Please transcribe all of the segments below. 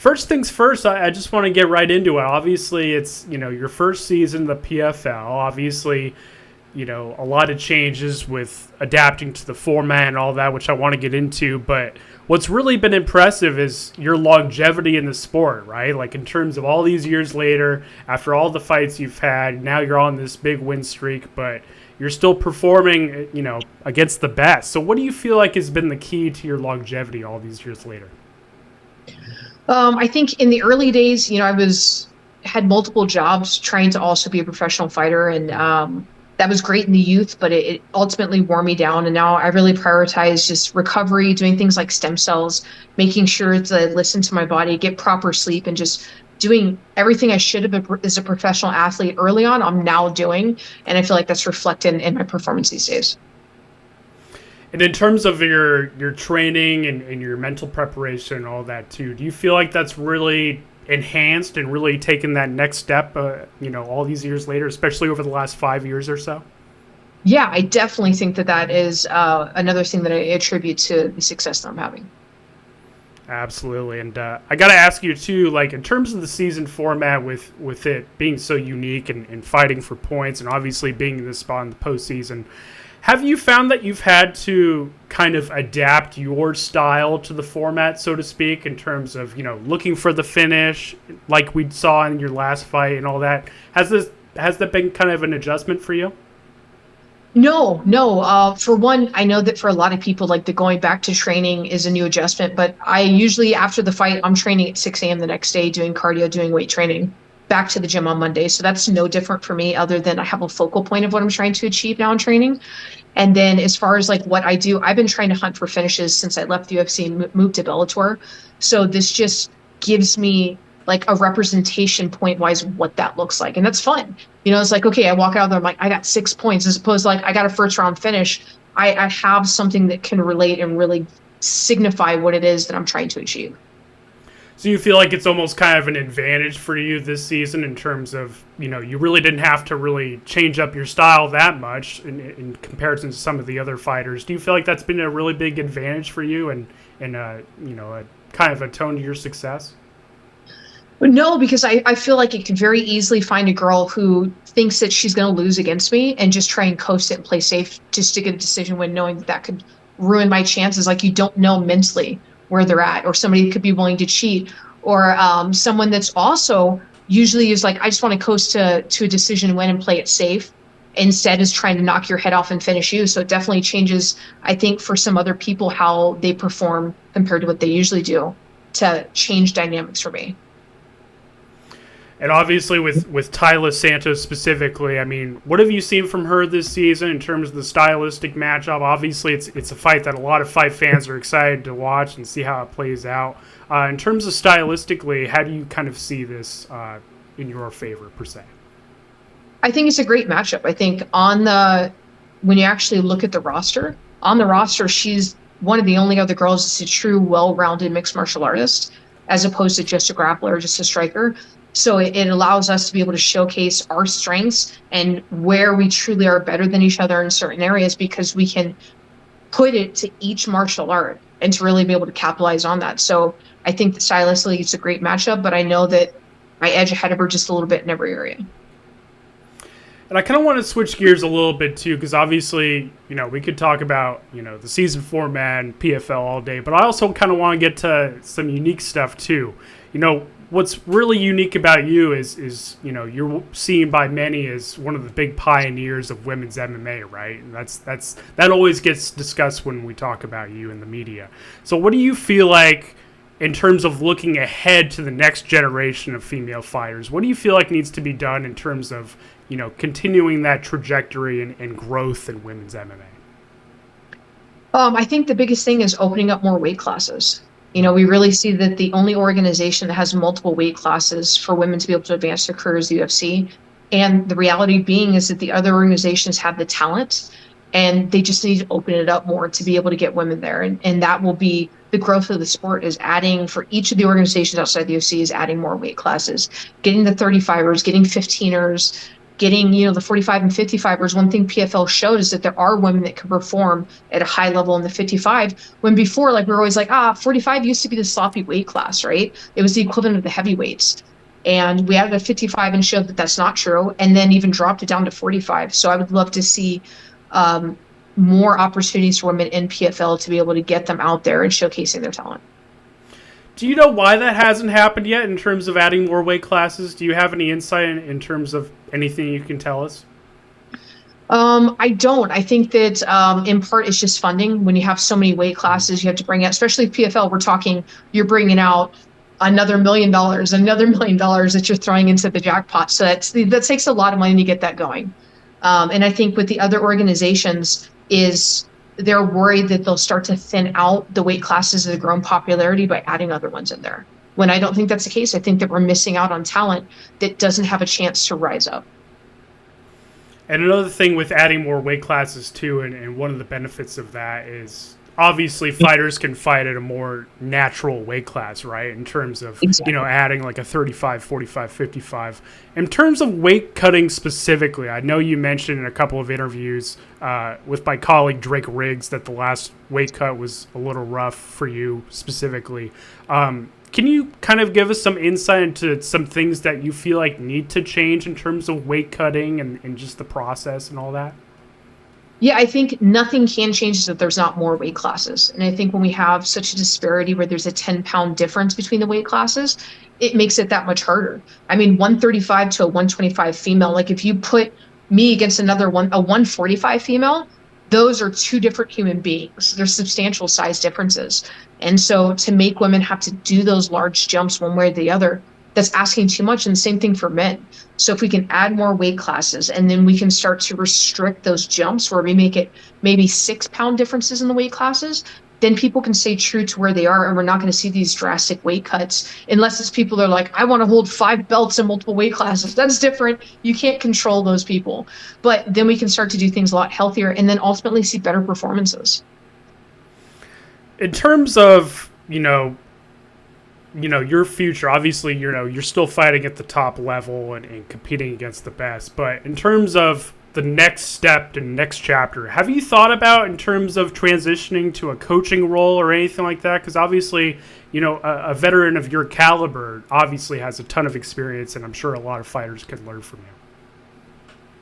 First things first, I just want to get right into it. Obviously, it's, your first season in the PFL. Obviously, a lot of changes with adapting to the format and all that, which I want to get into. But what's really been impressive is your longevity in the sport, right? Like in terms of all these years later, after all the fights you've had, now you're on this big win streak, but you're still performing, against the best. So what do you feel like has been the key to your longevity all these years later? I think in the early days, had multiple jobs trying to also be a professional fighter, and that was great in the youth, but it ultimately wore me down. And now I really prioritize just recovery, doing things like stem cells, making sure to listen to my body, get proper sleep, and just doing everything I should have as a professional athlete early on, I'm now doing. And I feel like that's reflected in my performance these days. And in terms of your training and your mental preparation and all that too, do you feel like that's really enhanced and really taken that next step, all these years later, especially over the last 5 years or so? Yeah, I definitely think that is another thing that I attribute to the success that I'm having. Absolutely. And I got to ask you too, like in terms of the season format with it being so unique and fighting for points and obviously being in this spot in the postseason, have you found that you've had to kind of adapt your style to the format, so to speak, in terms of, looking for the finish like we saw in your last fight and all that? Has that been kind of an adjustment for you? No. For one, I know that for a lot of people, like the going back to training is a new adjustment, but I usually after the fight, I'm training at 6 a.m. the next day, doing cardio, doing weight training, back to the gym on Monday. So that's no different for me other than I have a focal point of what I'm trying to achieve now in training. And then as far as like what I do, I've been trying to hunt for finishes since I left the UFC and moved to Bellator. So this just gives me like a representation point wise what that looks like. And that's fun. It's like, okay, I walk out there, I'm like, I got 6 points, as opposed to like I got a first round finish. I have something that can relate and really signify what it is that I'm trying to achieve. So you feel like it's almost kind of an advantage for you this season in terms of, you really didn't have to really change up your style that much in comparison to some of the other fighters. Do you feel like that's been a really big advantage for you and a kind of a tone to your success? No, because I feel like it could very easily find a girl who thinks that she's going to lose against me and just try and coast it and play safe just to get a decision win, knowing that could ruin my chances. Like you don't know mentally where they're at, or somebody could be willing to cheat, or someone that's also usually is like, I just want to coast to a decision win and play it safe, instead is trying to knock your head off and finish you. So it definitely changes, I think, for some other people how they perform compared to what they usually do to change dynamics for me. And obviously with Tyla Santos specifically, I mean, what have you seen from her this season in terms of the stylistic matchup? Obviously, it's a fight that a lot of fight fans are excited to watch and see how it plays out. In terms of stylistically, how do you kind of see this in your favor, per se? I think it's a great matchup. I think when you actually look at the roster, on the roster, she's one of the only other girls that's a true, well-rounded mixed martial artist, as opposed to just a grappler or just a striker. So it allows us to be able to showcase our strengths and where we truly are better than each other in certain areas, because we can put it to each martial art and to really be able to capitalize on that. So I think that stylistically it's a great matchup, but I know that I edge ahead of her just a little bit in every area. And I kind of want to switch gears a little bit too, because obviously, we could talk about, the season format and PFL all day, but I also kind of want to get to some unique stuff too. What's really unique about you is you're seen by many as one of the big pioneers of women's MMA, right? And that always gets discussed when we talk about you in the media. So what do you feel like in terms of looking ahead to the next generation of female fighters? What do you feel like needs to be done in terms of, continuing that trajectory and growth in women's MMA? I think the biggest thing is opening up more weight classes. We really see that the only organization that has multiple weight classes for women to be able to advance their career is the UFC. And the reality being is that the other organizations have the talent and they just need to open it up more to be able to get women there. And that will be the growth of the sport, is adding, for each of the organizations outside the UFC, is adding more weight classes, getting the 35ers, getting 15ers, getting, the 45 and 55ers. One thing PFL showed is that there are women that can perform at a high level in the 55, when before, like, we were always like, 45 used to be the sloppy weight class, right? It was the equivalent of the heavyweights. And we added a 55 and showed that that's not true, and then even dropped it down to 45. So I would love to see more opportunities for women in PFL to be able to get them out there and showcasing their talent. Do you know why that hasn't happened yet in terms of adding more weight classes? Do you have any insight in terms of anything you can tell us? I don't. I think that in part it's just funding. When you have so many weight classes, you have to bring out, especially PFL, we're talking, you're bringing out another $1 million, that you're throwing into the jackpot. So that takes a lot of money to get that going. And I think with the other organizations is they're worried that they'll start to thin out the weight classes that have grown popularity by adding other ones in there. When I don't think that's the case. I think that we're missing out on talent that doesn't have a chance to rise up. And another thing with adding more weight classes too, and one of the benefits of that is obviously fighters can fight at a more natural weight class, right? In terms of, Exactly. Adding like a 35, 45, 55. In terms of weight cutting specifically, I know you mentioned in a couple of interviews with my colleague Drake Riggs that the last weight cut was a little rough for you specifically. Can you kind of give us some insight into some things that you feel like need to change in terms of weight cutting and just the process and all that? Yeah, I think nothing can change if there's not more weight classes. And I think when we have such a disparity where there's a 10-pound difference between the weight classes, it makes it that much harder. I mean, 135 to a 125 female, like if you put me against a 145 female, those are two different human beings. There's substantial size differences. And so to make women have to do those large jumps one way or the other, that's asking too much. And the same thing for men. So if we can add more weight classes and then we can start to restrict those jumps where we make it maybe 6-pound differences in the weight classes, then people can stay true to where they are, and we're not going to see these drastic weight cuts unless it's people that are like, I want to hold 5 belts in multiple weight classes. That's different. You can't control those people. But then we can start to do things a lot healthier and then ultimately see better performances. In terms of, your future, obviously, you're still fighting at the top level and competing against the best. But in terms of the next step and next chapter, have you thought about in terms of transitioning to a coaching role or anything like that? Because obviously, a veteran of your caliber obviously has a ton of experience, and I'm sure a lot of fighters could learn from you.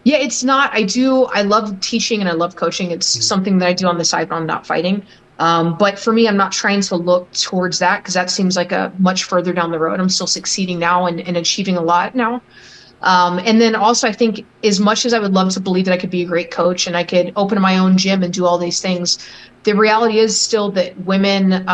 Yeah, it's not. I love teaching and I love coaching. It's something that I do on the side when I'm not fighting. But for me, I'm not trying to look towards that because that seems like a much further down the road. I'm still succeeding now and achieving a lot now. And then also, I think as much as I would love to believe that I could be a great coach and I could open my own gym and do all these things, the reality is still that women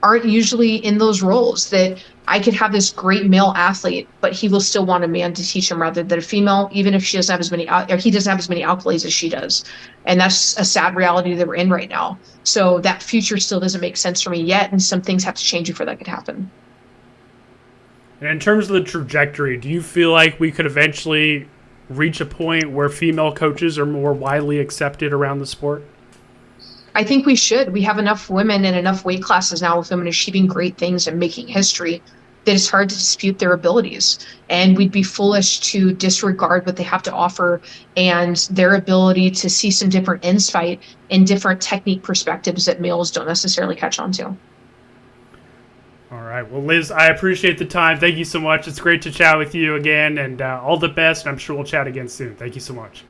aren't usually in those roles. That I could have this great male athlete, but he will still want a man to teach him rather than a female, even if she doesn't have as many, or he doesn't have as many accolades as she does. And that's a sad reality that we're in right now. So that future still doesn't make sense for me yet, and some things have to change before that could happen. And in terms of the trajectory, do you feel like we could eventually reach a point where female coaches are more widely accepted around the sport? I think we should. We have enough women and enough weight classes now with women achieving great things and making history that it's hard to dispute their abilities. And we'd be foolish to disregard what they have to offer and their ability to see some different insight and different technique perspectives that males don't necessarily catch on to. All right. Well, Liz, I appreciate the time. Thank you so much. It's great to chat with you again, and all the best. I'm sure we'll chat again soon. Thank you so much.